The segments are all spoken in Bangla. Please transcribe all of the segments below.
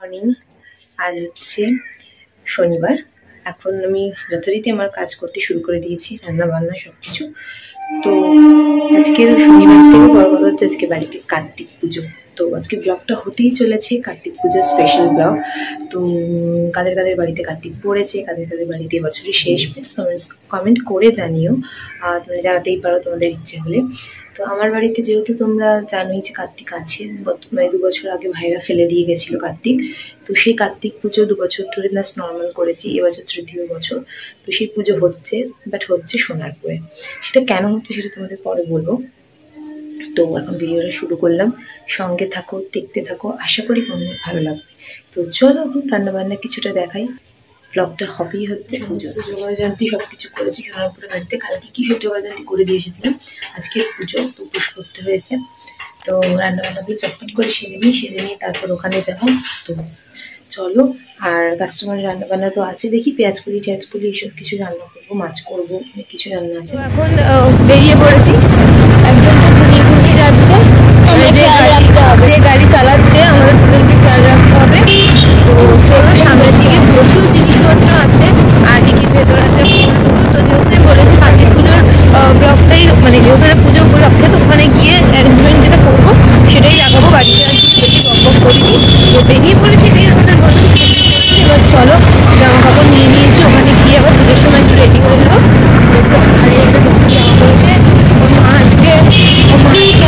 মর্নিং। আজ হচ্ছে শনিবার। এখন আমি যথারীতি আমার কাজ করতে শুরু করে দিয়েছি, রান্না বান্না সবকিছু। তো আজকের শনিবার থেকে বড় কথা হচ্ছে আজকে বাড়িতে কার্তিক পুজো। তো আজকে ব্লগটা হতেই চলেছে কার্তিক পুজোর স্পেশাল ব্লগ। তো কাদের কাদের বাড়িতে কার্তিক পড়েছে, কাদের কাদের বাড়িতে বছরের শেষ, প্লিজ কমেন্ট করে জানিও। তোমরা জানাতেই পারো তোমাদের ইচ্ছে হলে। তো আমার বাড়িতে যেহেতু তোমরা জানোই যে কার্তিক আছে, 2 বছর আগে ভাইরা ফেলে দিয়ে গেছিলো কার্তিক। তো সেই কার্তিক পুজো 2 বছর ধরে জাস্ট নর্মাল করেছি, এবছর 3য় বছর। তো সেই পুজো হচ্ছে, বাট হচ্ছে সোনারপুরে। সেটা কেন হচ্ছে সেটা তোমাদের পরে বলবো। তো এখন ভিডিওটা শুরু করলাম, সঙ্গে থাকো, দেখতে থাকো, আশা করি তোমাদের ভালো লাগবে। তো চলো এখন রান্নাবান্না কিছুটা দেখাই। ব্লগটা হবেই হচ্ছে জোগাড়যন্ত্রী সবকিছু করেছি সোনারপুরের বাড়িতে। কালকে কি সব জোগাড়যন্ত্রী করে দিয়ে এসেছিলাম, আজকে পুজো তো উপোস করতে হয়েছে। তো রান্নাবান্নাগুলো চটপট করে সেরে নিয়ে তারপর ওখানে যাবো। তো চলো। আর কাস্টমারের রান্নাবান্না তো আছে, দেখি পেঁয়াজ কলি এইসব কিছু রান্না করবো, মাছ করবো, অনেক কিছু রান্না আছে। এখন বেরিয়ে পড়েছি, একজন তো ঘুরিয়ে যাচ্ছে, যে গাড়ি চালাচ্ছে আমাদের দুজনকে খেয়াল রাখতে হবে। তো চলো, সামনের দিকে প্রচুর জিনিসপত্র আছে আর ডিকির ভেতরে আছে ফুল। তো যেহেতু বলেছি কার্তিক পুজোর ব্লগটাই, মানে যেহেতু পুজো উপলক্ষে, তো ওখানে গিয়ে অ্যারেঞ্জমেন্ট যেটা করবো সেটাই দেখাবো। বাড়িতে আছি বেশি বক করিনি, তো বেরিয়ে পড়েছি, এটাই আমাদের বলবো। এবার চলো, জামা কাপড় নিয়ে নিয়েছি, ওখানে গিয়ে আবার পুজোর সময় একটু রেডি হয়ে নেবো। আর একটা নতুন জামা পড়েছে, ওর মা আজকে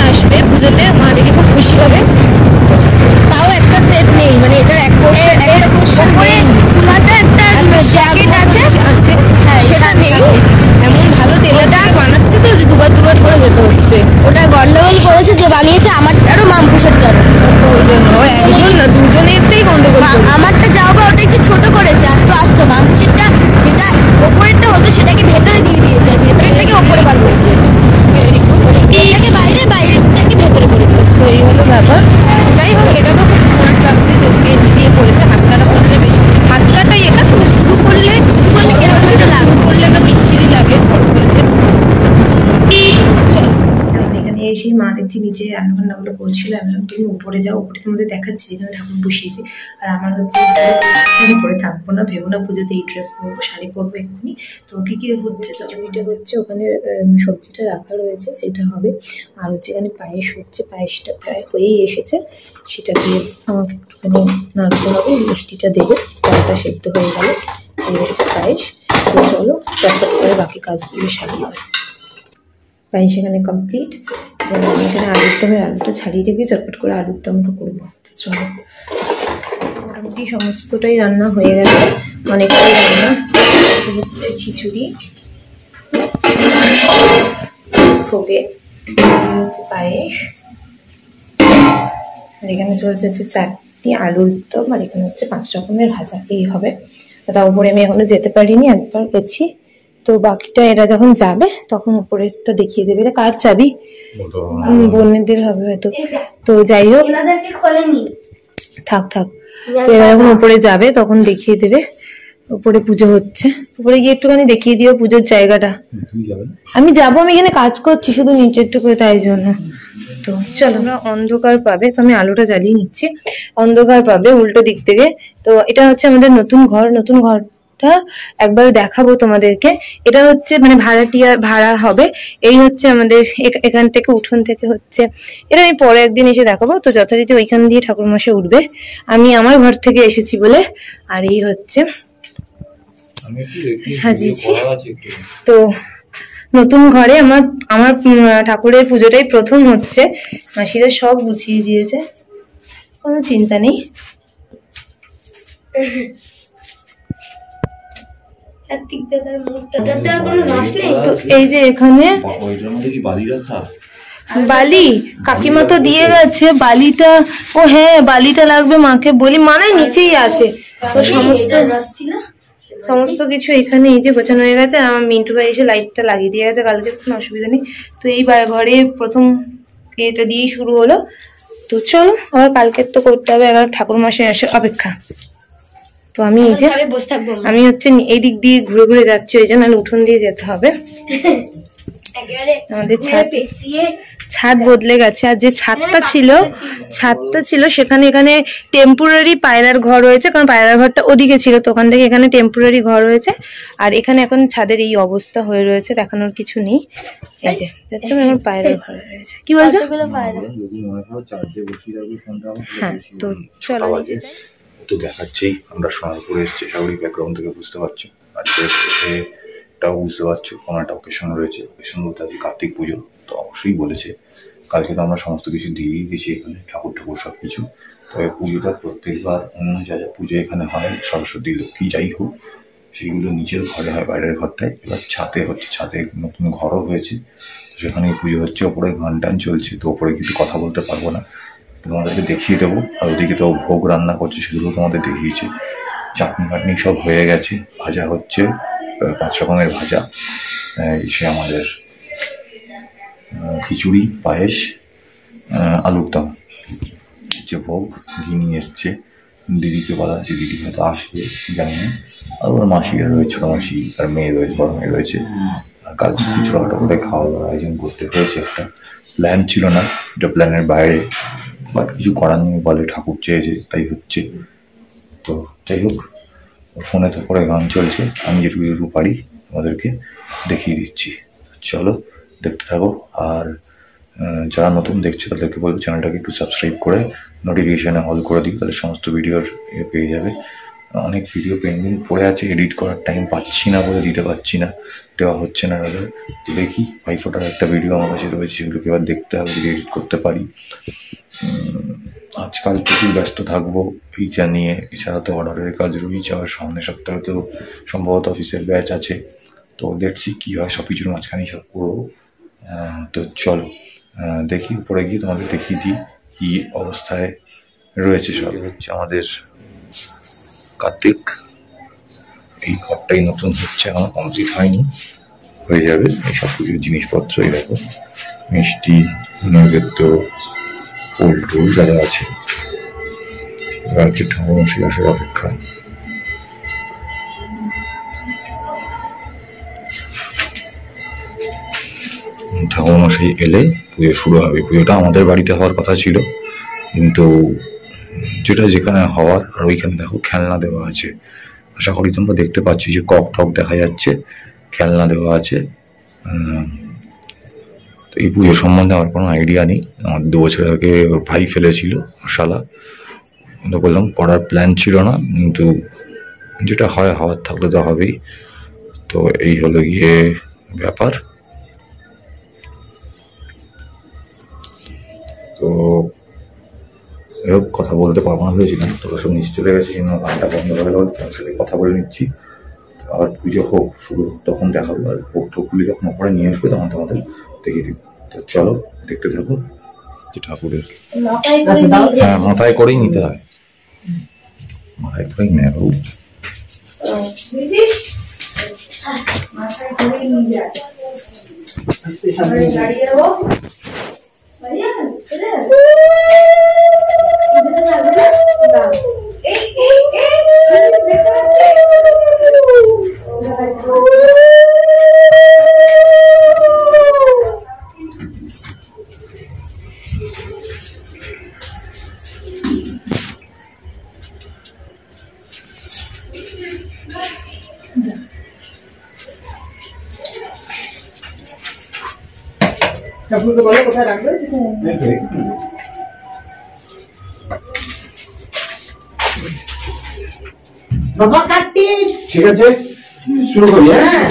আসবে পুজোতে, মা দেখে খুব খুশি হবে। তাও একটা সেট নেই, মানে এটার একটা পোর্শন একটা সেটা নেই। এমন ভালো টেলারটা বানাচ্ছে তো যে দুবার করে যেতে হচ্ছে। ওটা গন্ডগোল করেছে যে বানিয়েছে, আমারটারও মামপুষেরটা, ওই জন্য একজন না দুজনেরটাই গন্ডগোল। আমারটা যাও বা ওটা একটু ছোট করেছে, আর তো আসতো মামপুষেরটা যেটা ওপরেরটা হতো সেটাকে ভেতরে দিয়ে দিয়েছে, আর ভেতরেরটাকে ওপরে বার করে দিয়েছে, এটাকে বাইরেটাকে ভেতরে করে দিয়েছে। এই হলো ব্যাপার। যাই হোক, এটা তো খুব স্মার্ট লাগছে, গেঞ্জি দিয়ে পড়েছে। হাতকাটা পরলে বেশি, হাতকাটাই এটা তো শুধু পরলে এরকম একটা লাগু পরলে একটা বিচ্ছিরি লাগে। এখানে এসে মা দেখছি নিচে রান্নাবান্নাগুলো করছিল। আমি তুমি উপরে যাও, উপরে তোমাদের দেখাচ্ছি যেখানে ঠাকুর বসিয়েছি। আর আমার হচ্ছে উপরে থাকবো না, ভেবো না পুজোতে এই ড্রেস পরবো, শাড়ি পরবো এক্ষুনি। তো কি হচ্ছে, চচড়িটা হচ্ছে, ওখানে সবজিটা রাখা রয়েছে, সেটা হবে। আর হচ্ছে এখানে পায়েস হচ্ছে, পায়েসটা প্রায় হয়েই এসেছে, সেটা দিয়ে আমাকে একটুখানি নাড়তে হবে। মিষ্টিটা দেবো, চালটা সেদ্ধ হয়ে গেলে এই হচ্ছে পায়েস। তো চলো চটপট করে বাকি কাজগুলো সারিয়ে হয়। পায়েস এখানে কমপ্লিট। এবং আমি এখানে আলুটা ছাড়িয়ে রেখে চটপট করে আলুর দমটা করবো। তো চলো, মোটামুটি সমস্তটাই রান্না হয়ে গেছে, অনেকটাই রান্না হচ্ছে। খিচুড়ি, ভোগে হচ্ছে পায়েস, আর এখানে চলছে হচ্ছে চাটনি, আলুর দম, আর এখানে হচ্ছে 5 রকমের ভাজা। এই হবে। তার উপরে আমি এখনো যেতে পারিনি, একবার গেছি। তো বাকিটা এরা যখন যাবে তখন উপরেরটা দেখিয়ে দেবে। এটা কার চাবি? বোনেদের হবে হয়তো। তো যাই হোক, থাক। তো এরা যখন উপরে যাবে তখন দেখিয়ে দেবে। উপরে পুজো হচ্ছে, উপরে গিয়ে একটুখানি দেখিয়ে দিও পুজোর জায়গাটা। আমি যাবো, আমি এখানে কাজ করছি শুধু নিচেরটুকু, তাই জন্য। তো চলো, আমরা অন্ধকার পাবে, তো আমি আলোটা জ্বালিয়ে নিচ্ছি। অন্ধকার পাবে উল্টো দিক থেকে। তো এটা হচ্ছে আমাদের নতুন ঘরটা একবার দেখাবো তোমাদেরকে। এটা হচ্ছে মানে ভাড়া হবে। এই হচ্ছে আমাদের এখান থেকে, উঠোন থেকে হচ্ছে। এটা আমি পরে একদিন এসে দেখাবো। তো যথারীতি ওইখান দিয়ে ঠাকুরমশাই উঠবে, আমি আমার ঘর থেকে এসেছি বলে। আর এই হচ্ছে সাজিয়েছি। তো নতুন ঘরে আমার ঠাকুরের পুজোটাই প্রথম হচ্ছে। মাসিরা সব গুছিয়ে দিয়েছে, কোনো চিন্তা নেই। তো এই যে এখানে বালি কাকিমা তো দিয়ে গেছে, বালিটা ও হ্যাঁ বালিটা লাগবে মাকে বলি, মানে নিচেই আছে। তো সমস্ত কিছু এখানে এই যে গোছানো হয়ে গেছে। আমার মিন্টু ভাই এসে লাইটটা লাগিয়ে দিয়ে গেছে কালকে, কোনো অসুবিধা নেই। তো এই ঘরে প্রথম এটা দিয়েই শুরু হলো। তো চলো, আবার কালকের তো করতে হবে, আবার ঠাকুর মশাই আসে অপেক্ষা। তো আমি এই যে আমি হচ্ছে এই দিক দিয়ে ঘুরে যাচ্ছি, ওই জন্য উঠোন দিয়ে যেতে হবে। আমাদের ছাদ বদলে গেছে। আর যে ছাদটা ছিল সেখানে এখানে টেম্পোরারি পায়রার ঘর রয়েছে, কারণ পায়রার ঘরটা ওদিকে ছিল, তো ওখান থেকে এখানে টেম্পোরারি ঘর রয়েছে। আর এখানে এখন ছাদের এই অবস্থা হয়ে রয়েছে, দেখানোর কিছু নেই। এই যে দেখছেন এখন পায়রার ঘর রয়েছে। কি বলছো? হ্যাঁ, তো চলো তো দেখাচ্ছি আমরা সোনারপুরে এসেছি, সাগরিক ব্যাকগ্রাউন্ড থেকে বুঝতে পারছো। আজকে এটাও বুঝতে পারছো কোনো একটা অকেশন রয়েছে। অকেশন বলতে আজকে কার্তিক পুজো, তো অবশ্যই বলেছে। কালকে তো আমরা সমস্ত কিছু দিয়েই গেছি এখানে, ঠাকুর সব কিছু। তবে পুজোটা প্রত্যেকবার অন্য জায়গায় পুজো এখানে হয়, সরস্বতী লক্ষ্মী যাই হোক, সেগুলো নিচের ঘরে হয়, বাইরের ঘরটায়। এবার ছাদে হচ্ছে, ছাদে নতুন ঘরও হয়েছে, সেখানে পুজো হচ্ছে। ওপরে গান টান চলছে, তো ওপরে কিন্তু কথা বলতে পারবো না, তোমাদেরকে দেখিয়ে দেবো। আর ওদিকে তো ভোগ রান্না করছে, সেগুলো তোমাদের দেখিয়েছে। চাটনি ফাটনি সব হয়ে গেছে, ভাজা হচ্ছে, 5 রকমের ভাজা। সে আমাদের খিচুড়ি, পায়েস, আলুর দম হচ্ছে ভোগ। ঘি নিয়ে এসছে, দিদিকে বলা আছে, দিদি হয়তো আসবে জানি না। আর ওর মাসিরা রয়েছে, ছোটো মাসি আর মেয়ে রয়েছে, বড় মেয়ে রয়েছে। আর কালকে ছোটোখাটো করে খাওয়া দাওয়ার আয়োজন করতে হয়েছে। একটা প্ল্যান ছিল না, এটা প্ল্যানের বাইরে, বাট কিছু করার নেই, বলে ঠাকুর চেয়েছে তাই হচ্ছে। তো যাই হোক, ফোনে তো করে গান চলছে, আমি যেটুকু পারি তোমাদেরকে দেখিয়ে দিচ্ছি। চলো দেখতে থাকো। আর যারা নতুন দেখছে তাদেরকে বলবো চ্যানেলটাকে একটু সাবস্ক্রাইব করে নোটিফিকেশানে অল করে দিই, তাহলে সমস্ত ভিডিওর পেয়ে যাবে। অনেক ভিডিও পেন্ডিং পড়ে আছে, এডিট করার টাইম পাচ্ছি না বলে দিতে পারছি না, দেওয়া হচ্ছে না। দাদা দেখি ভাইফোটার একটা ভিডিও আমার কাছে রয়েছে, সেগুলোকে এবার দেখতে হবে, যদি এডিট করতে পারি। আজকাল প্রচুর ব্যস্ত থাকবো এইটা নিয়ে, এছাড়া তো অর্ডারের কাজ রয়েছে। আর সামনের সপ্তাহে তো সম্ভবত অফিসের ব্যাচ আছে, তো দেখছি কী হয়, সব কিছুর মাঝখানেই সব করবো। তো চলো দেখি, উপরে গিয়ে তোমাদের দেখিয়ে দিই কী অবস্থায় রয়েছে। সব হচ্ছে আমাদের কার্তিক, এই ঘরটাই নতুন হচ্ছে, এখনো কমপ্লিট হয়নি, হয়ে যাবে। এই সব কিছু জিনিসপত্র, এই দেখো মিষ্টি, নৈবেদ্য, ফুল টুল যা যা আছে। এবার হচ্ছে ঠাকুরমশাই আসার অপেক্ষা। ঠাকুরমশাই এলে পুজো শুরু হবে। পুজোটা আমাদের বাড়িতে হওয়ার কথা ছিল, কিন্তু যেটা যেখানে হওয়ার। আর ওইখানে দেখো খেলনা দেওয়া আছে, আশা করি তোমরা দেখতে পাচ্ছ যে কক টক দেখা যাচ্ছে, খেলনা দেওয়া আছে। তো এই পুজো সম্বন্ধে আমার কোনো আইডিয়া নেই। আমার 2 বছর আগে ভাই ফেলেছিল শালা, কিন্তু বললাম করার প্ল্যান ছিল না, কিন্তু যেটা হয় হওয়ার থাকলে তো হবেই। তো এই হলো গিয়ে ব্যাপার। তো কথা বলতে পারবো না হয়েছিলাম, তোরা সব নিচে চলে গেছে, কিন্তু গানটা বন্ধ করে গেল। তার সাথে কথা বলে নিচ্ছি, আবার পুজো হোক শুরু তখন দেখাবো। আর ভোগ ঠোকগুলি যখন ওপরে নিয়ে আসবে তখন তোমাদের দেখিয়ে দিব। তো চলো দেখতে থাকো। যে ঠাকুরের হ্যাঁ মাথায় করেই নিতে হয়, মাথায় করেই নেয় বাবু। কোথায় রাখবে? বাবা কার্তিক, ঠিক আছে শুরু করি। হ্যাঁ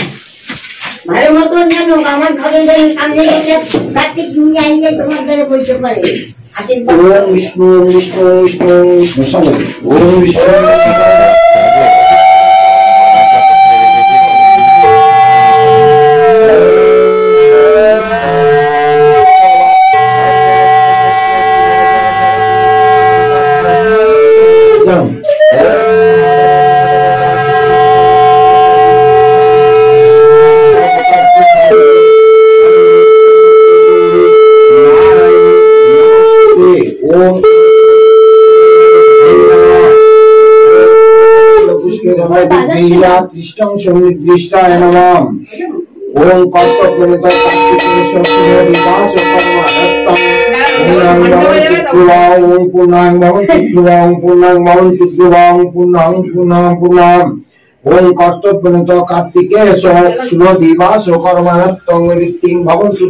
ভাইয়ের মতো জানো, আমার ঘরে সামনে কার্তিক নিয়ে আইলে তোমার ঘরে বলতে পারে। ওম বিষ্ণু বিষ্ণু বিষ্ণু বিষ্ণু, ওম বিষ্ণু। ओम कर्तव्यनित कार्तिकेश विवास कर्मरत्तम ओम पूर्णांग भवन्तु ओम कर्तव्यनित कार्तिकेश शुभ दिवस कर्मरत्तम ऋतिं भवन्तु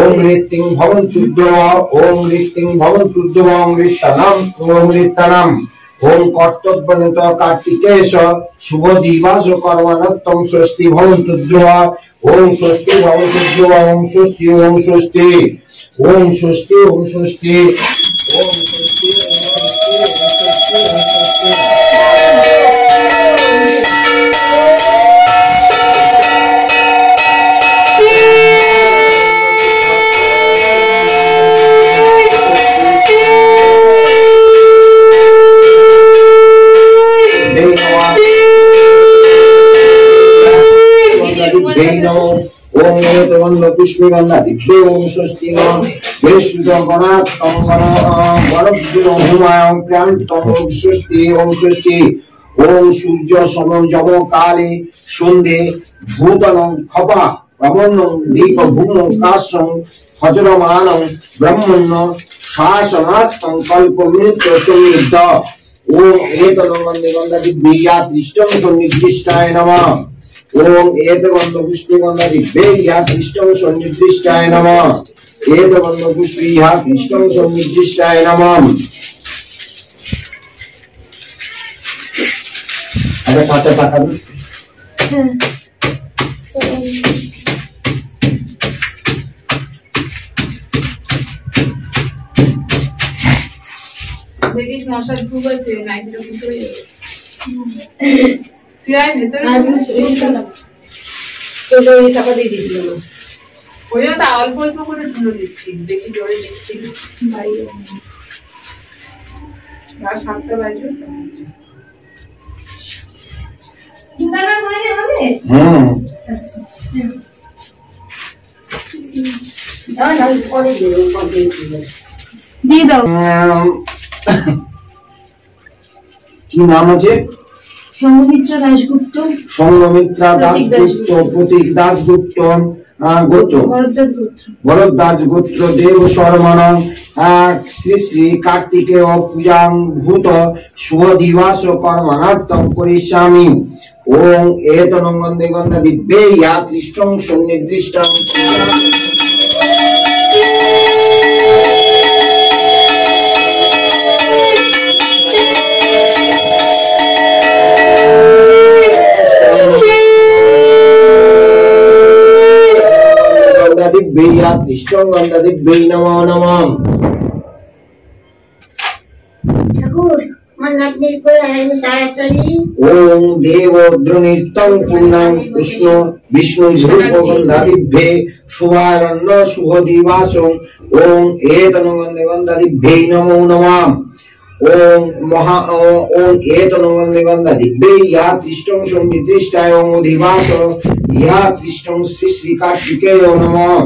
ओम ऋतिं भवन्तु ओम ऋतिं भवन्तु ओम ऋतनम ओम कर्तव्यनित कार्तिकेश शुभ दिवस कर्मरत्तम स्वस्ति भवन्तु ओम स्वस्ति भवन्तु ओम स्वस्ति ओम स्वस्ति ओम स्वस्ति ओम स्वस्ति ओम स्वस्ति ओम एतवन्न पुष्पगंधा दिव्य ओम स्वस्ति नमः विष्णु गणात् तम गणभ्यो हुमायं प्राणतम स्वस्ति ओम स्वस्ति ओम सूर्य समो जमो काले सन्धे भूतनं खपा प्रबन्नं दीप भूमो काशं हजरमानं ब्रह्मण्य शासनार्थं कल्पमृत्य संयुक्त ओम एतवन्न दिव्य दृष्टं सन्निधिष्ठाय नमः ओम एतवन्न पुष्पगंधा दिव्य दृष्टं सन्निधिष्ठाय नमः एतवन्न पुष्पैः दृष्टं सन्निधिष्ठाय नमः अरे पाचा टाका दो দেখিস মশার ধূপ আছে নাইটটা ফুটো হয়ে যাবে তুই আয় ভেতরে তো এই টাকা দিয়ে দিয়েছিল ওই তো অল্প অল্প করে ধুলো দিচ্ছি বেশি জোরে দিচ্ছি বাইরে আর 7টা বাজে টাকা মনে হবে আচ্ছা দাও না পরে দিও পরে দিয়ে দাও কি নাম আছে সংঘমিত্রা দাশগুপ্ত প্রতীক দাশগুপ্ত গোত্র ভরদ্বাজ গোত্র দেব শর্মণ শ্রী শ্রী কার্তিকেয় পূজাং ভূত শুভ দিবস কর্মণার্থং করিষ্যামি ওম এতনং গন্ধে গন্ধা দিব্যে ইয়া দৃষ্টং সন্নির্দিষ্টং दिव्या तिष्ठं गंधा दिव्यै नमो नमः ठाकुर मन नाचने को है तारातरी ओम देवद्रुनितं पुण्यं विष्णु विष्णु रूप गंधा दिव्ये शुभारण्य शुभ दिवासं ओम एतनं गंधा दिव्यै नमो नमः ओम एतनं गंधा दिव्यै या तिष्ठं सन्निधिष्ठाय ओम दिवास या तिष्ठं श्री श्री कार्तिकेय नमः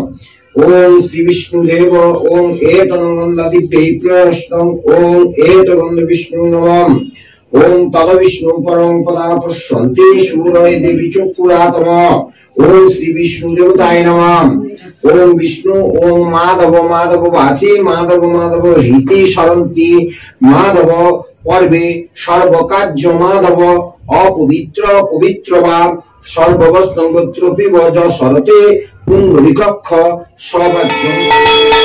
ओम श्री विष्णुदेव ओम एतनं गंधा दिव्यै प्रयष्टं ओम एतगंध विष्णु नमः ओम तद विष्णु परं पदा पश्यन्ति सूरय देवी चक्षुरातम ओम श्री विष्णु देवताय नमः ओम विष्णु ओम माधव माधव वाची माधव माधव रीति शरन्ति माधव पर्वे सर्वकार्य माधव अपवित्र पवित्र वा सर्ववस्त्रं गोत्रोऽपि वज सरते पुण्डरीकक्ष सवाज्यं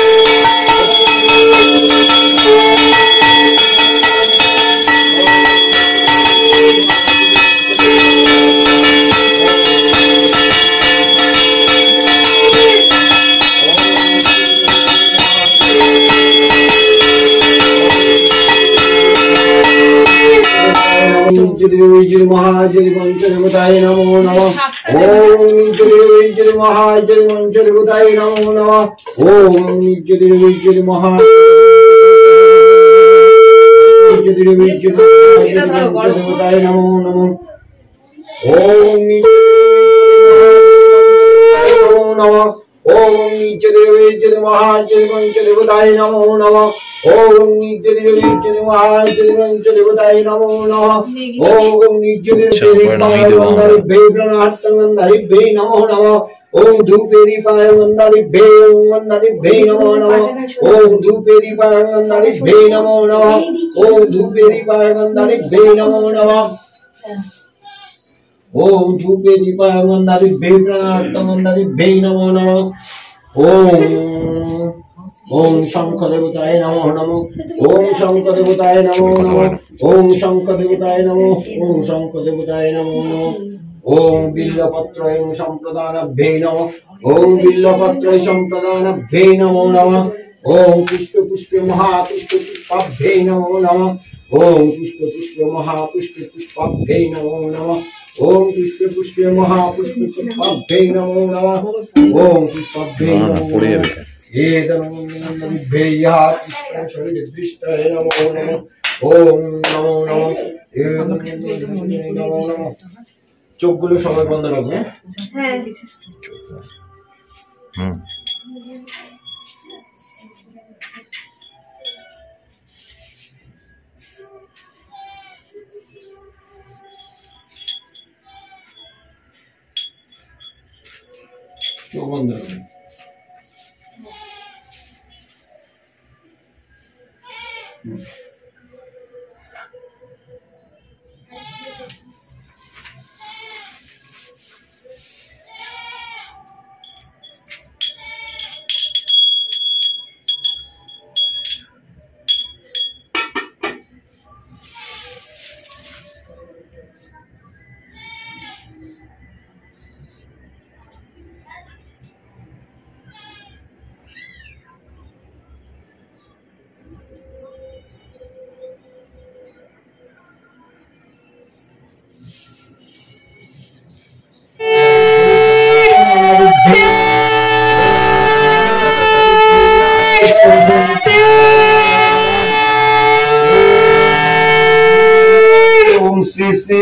जय महाजय मंचदेवताय नमो नमः ओम जय महाजय मंचदेवताय नमो नमः ओम जय महाजय नमो नमः ओम ओम नित्यदेवेज्यति महाज्यति पंचदेवताय नमो नमः ओम नित्यदेवेज्यति महाज्यति पंचदेवताय नमो नमः ओम नित्यदेवेज्यति प्रणहात्तंगंधारिभ्ये नमो नमः ओम धूपेदीपाय वंदारिभ्ये वंदारिभ्ये नमो नमः ओम धूपेदीपाय वंदारिभ्ये नमो नमः ओम धूपेदीपाय वंदारिभ्ये नमो नमः ओम धूपेदीपाय वंदारिभ्ये प्रणहात्तंगंधारिभ्ये नमो नमः ओम शंखदेवताय नमो नमः ओम शंखदेवताय नमो नमः ओम शंखदेवताय नमो ओम शंखदेवताय नमो नमः ओम बिल्लपत्र संप्रदानभ्ये नमः ओम बिल्लपत्र संप्रदानभ्ये नमो नमः ओम पुष्प पुष्प महापुष्प पुष्पाभ्ये नमो नमः ओम पुष्प पुष्प महापुष्प पुष्पाभ्ये नमो नमः ओम पुष्प पुष्प महापुष्प पुष्पाभ्ये नमो नमः ओम पुष्पाभ्ये नमो नमः एतन्नमोभ्यः कृष्णशरीरदृष्टाय नमो नमः ओम नमो नमः नमो नमः চোখগুলো সবাই বন্ধ রাখবে হ্যাঁ চোখ বন্ধ রাখবে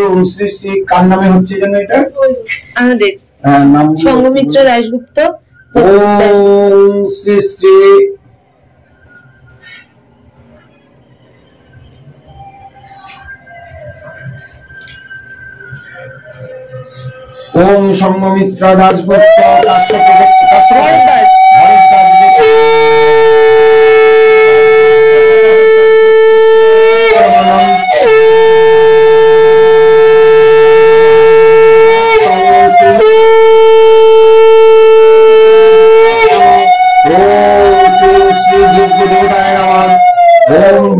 ओम श्री श्री কার নামে হচ্ছে যেন এটা আমাদের নাম সঙ্গমিত্র দাশগুপ্ত ओम श्री श्री ओम संगमित्र दासगुप्त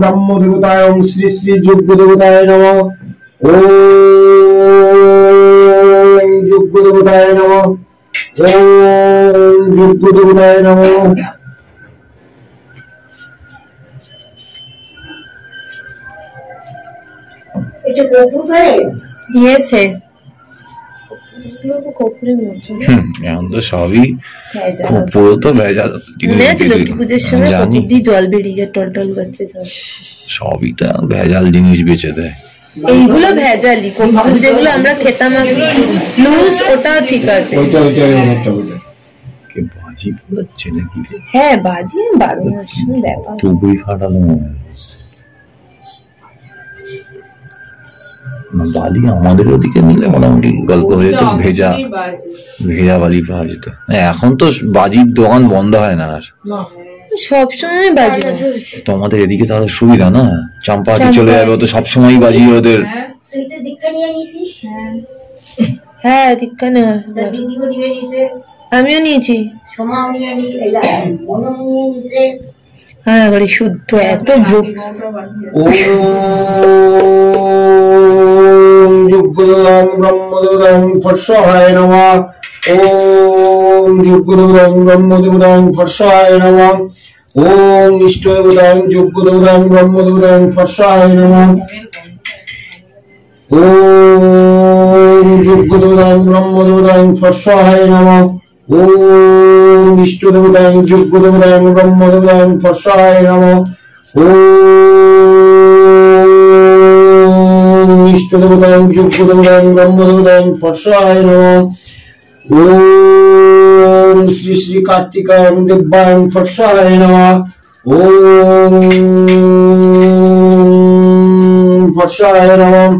ब्रह्मदेवताय ओम श्री श्री जुग्गदेवताय नमः ओम जुग्गदेवताय नमः ओम जुग्गदेवताय नमः এটা কপুর করে দিয়েছে কপুরের মতো এখন তো সবই ভেজাল পুরো তো ভেজাল মনে আছে লক্ষ্মী পুজোর সময় কপুর দিয়ে জল বেরিয়ে টল টল করছে সব সবইটা ভেজাল জিনিস বেচে দেয় এইগুলো ভেজালি কপুর যেগুলো আমরা খেতাম আগে লুজ ওটা ঠিক আছে ওইটা কে বাজি পড়ছে নাকি হ্যাঁ বাজি 12 মাস ব্যাপার টুকুই ফাটানো বালি আমাদের ওদিকে নিলে মোটামুটি গল্প হয়ে যেত ভেজা ভেজা বালি পাওয়া যেত এখন তো বাজির দোকান বন্ধ হয় না আর সবসময় বাজি তোমাদের এদিকে তাহলে সুবিধা না চাম্পাহাটি চলে যাবে তো সবসময় বাজি ওদের তুই তো দীক্ষা নিয়ে নিছিস হ্যাঁ দীক্ষা নেওয়া দিদিও নিয়ে নিছে আমিও নিয়েছি সোমাও নিয়ে নিছে মনও নিয়ে নিছে হ্যাঁ এবারে শুদ্ধ এত ভোগ ओम जुग्गुरुं ब्रह्मदेवं फर्षाय नमः ओम जुग्गुरुं ब्रह्मदेवं फर्षाय नमः ओम इष्टदेवतां जुग्गुरुं ब्रह्मदेवं फर्षाय नमः ओम जुग्गुरुं ब्रह्मदेवं फर्षाय नमः ओम इष्टदेवतां जुग्गुरुं ब्रह्मदेवं फर्षाय नमः ओम इष्टदेवतां जुग्गुदेवतां ब्रह्मदेवतां फर्षाय नमः ओम শ্রী শ্রী কার্তিকায়ং দিব্যায়ং ফটসায় নমঃ ওম ফটসায় নমঃ।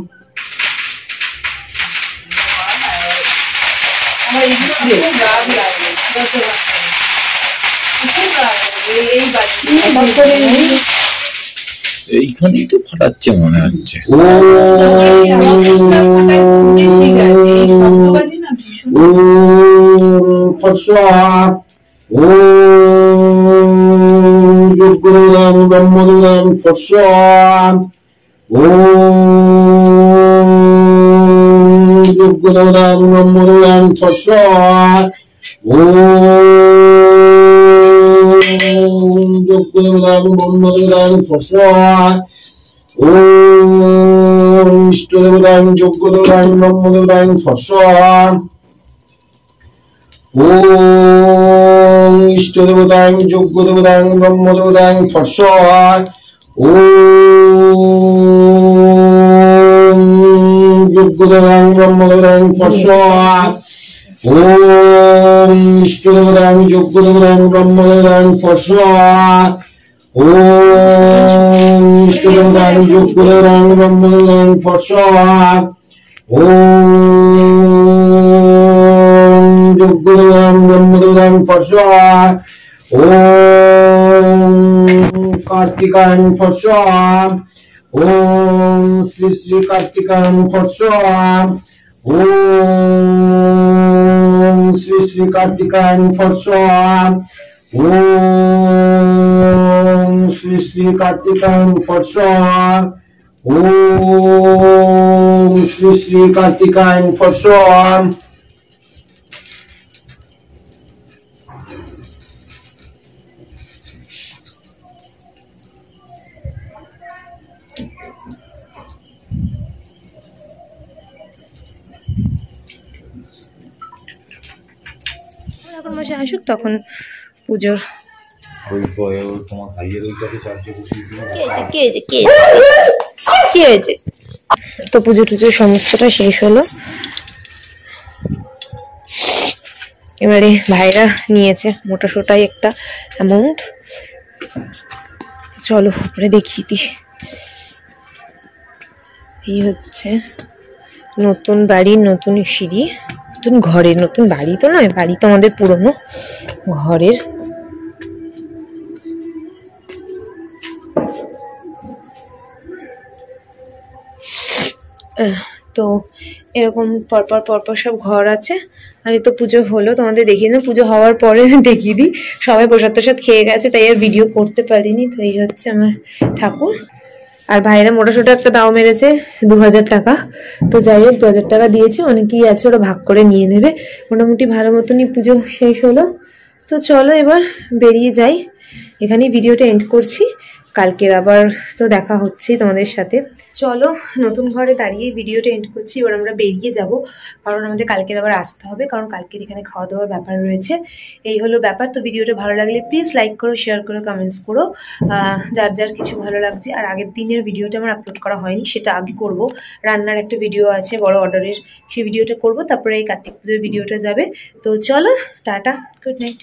আমার এইগুলো খুব রাগ লাগে, যত রাগ লাগে। খুব রাগ লাগে, এই বাড়ি এইখানেই তো ফাটাচ্ছে মনে হচ্ছে। যোগগুরুদান ব্রহ্মদুদান ফটসান যোগগুরুদান ব্রহ্মদুদান ফটসান যোগগুরুদান ব্রহ্মদুদান ফটসান ইষ্টদেবদান যোগগুরুদান ব্রহ্মদুদান ফটসান ইষ্টদেবতাং যোগ্যদেবতাং ব্রহ্মদেবতাং ফটসায় যোগ্যদেবতাং ব্রহ্মদেবতাং ফটসায় ইষ্টদেবতাং যোগ্যদেবতাং ব্রহ্মদেবতাং ফটসায় ইষ্টদেবতাং যোগ্যদেবতাং ব্রহ্মদেবতাং ফটসায় যোগগুরুদান ব্রহ্মদেবতাং ফটসায় কার্তিকায়ং ফটসায় শ্রী শ্রী কার্তিকায়ং ফটসায় শ্রী শ্রী কার্তিকায়ং ফটসায় শ্রী শ্রী কার্তিকায়ং ফটসায় শ্রী শ্রী কার্তিকায়ং ফটসায়। এখন মাসে আসুক তখন পুজোর তোমার ভাইয়ের ওই কাছে চার্জে বসিয়ে কি হয়েছে। তো পুজো টুজো সমস্তটা শেষ হলো, এবারে ভাইরা নিয়েছে মোটা সোটাই একটা অ্যামাউন্ট। চলো উপরে দেখিয়ে দিই। এই হচ্ছে নতুন বাড়ির নতুন সিঁড়ি, নতুন ঘরের, নতুন বাড়ি তো নয়, বাড়ি তো আমাদের পুরনো ঘরের। তো এরকম পরপর সব ঘর আছে। আর এই তো পুজো হলো, তোমাদের দেখিয়ে না, পুজো হওয়ার পরে দেখিয়ে দিই। সবাই প্রসাদ টসাদ খেয়ে গেছে, তাই আর ভিডিও করতে পারিনি। তো এই হচ্ছে আমার ঠাকুর। আর ভাইরা মোটাসোটা একটা দাও মেরেছে 2000 টাকা। তো যাই হোক 2000 টাকা দিয়েছি, অনেকেই আছে ওরা ভাগ করে নিয়ে নেবে। মোটামুটি ভালো মতনই পুজো শেষ হলো। তো চলো এবার বেরিয়ে যাই, এখানেই ভিডিওটা এন্ড করছি। কালকের আবার তো দেখা হচ্ছে তোমাদের সাথে। চলো নতুন ঘরে দাঁড়িয়ে ভিডিওটা এন্ড করছি। এবার আমরা বেরিয়ে যাব, কারণ আমাদের কালকের আবার আসতে হবে, কারণ কালকের এখানে খাওয়া দাওয়ার ব্যাপার রয়েছে। এই হলো ব্যাপার। তো ভিডিওটা ভালো লাগলে প্লিজ লাইক করো, শেয়ার করো, কমেন্টস করো, যার যার কিছু ভালো লাগছে। আর আগের দিনের ভিডিওটা আমার আপলোড করা হয়নি, সেটা আগে করব। রান্নার একটা ভিডিও আছে বড় অর্ডারের, সেই ভিডিওটা করব, তারপরে এই কার্তিক পুজোর ভিডিওটা যাবে। তো চলো টাটা, গুড নাইট।